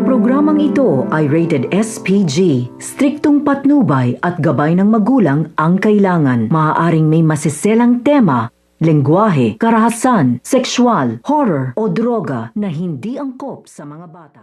Ang programang ito ay rated SPG. Striktong patnubay at gabay ng magulang ang kailangan. Maaaring may masiselang tema, lengguwahe, karahasan, sexual, horror o droga na hindi angkop sa mga bata.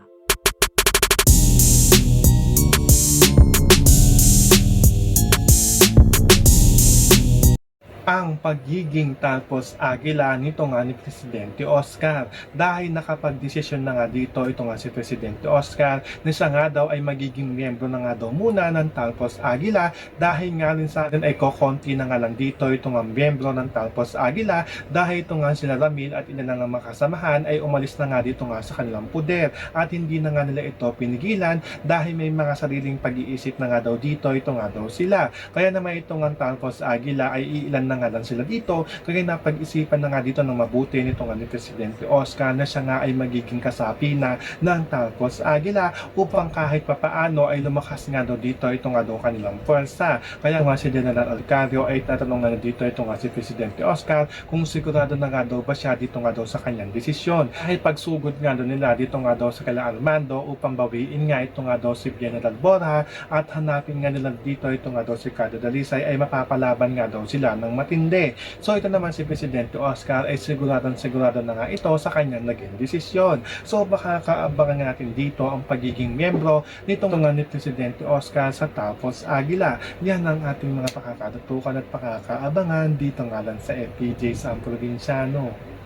Ang pagiging talpos agila nito nga ni Presidente Oscar dahil nakapagdesisyon na nga dito ito nga si Presidente Oscar na siya nga daw ay magiging miyembro na nga daw muna ng talpos agila dahil nga rin sa atin ay kokonti na nga lang dito ito nga miyembro ng talpos agila dahil ito nga sila Ramil at ilan na nga makasamahan ay umalis na nga dito nga sa kanilang puder at hindi na nga nila ito pinigilan dahil may mga sariling pag-iisip na nga daw dito ito nga daw sila. Kaya naman ito nga talpos agila ay iilan na nga lang sila dito kaya napag-isipan na nga dito ng mabuti nito nga ni Presidente Oscar na siya nga ay magiging kasapi na ng talpos agila upang kahit papaano ay lumakas nga daw dito ito nga daw kanilang pwersa. Kaya nga si General Alcario ay tatanong nga dito ito nga si Presidente Oscar kung sigurado na nga daw ba siya dito nga daw sa kanyang desisyon. Dahil pagsugod nga daw nila dito nga daw sa kala Armando upang bawiin nga ito nga daw si General Borja at hanapin nga nila dito ito nga daw si Ricardo Dalisay ay mapapalaban nga daw sila ng matindi. So ito naman si Presidente Oscar ay sigurado na nga ito sa kanyang naging desisyon. So baka kaabangan natin dito ang pagiging miyembro nitong nga ni Presidente Oscar sa Talpos Agila. Yan ang ating mga pakakatutukan at pakakaabangan dito nga lang sa FPJ sa Probinsyano.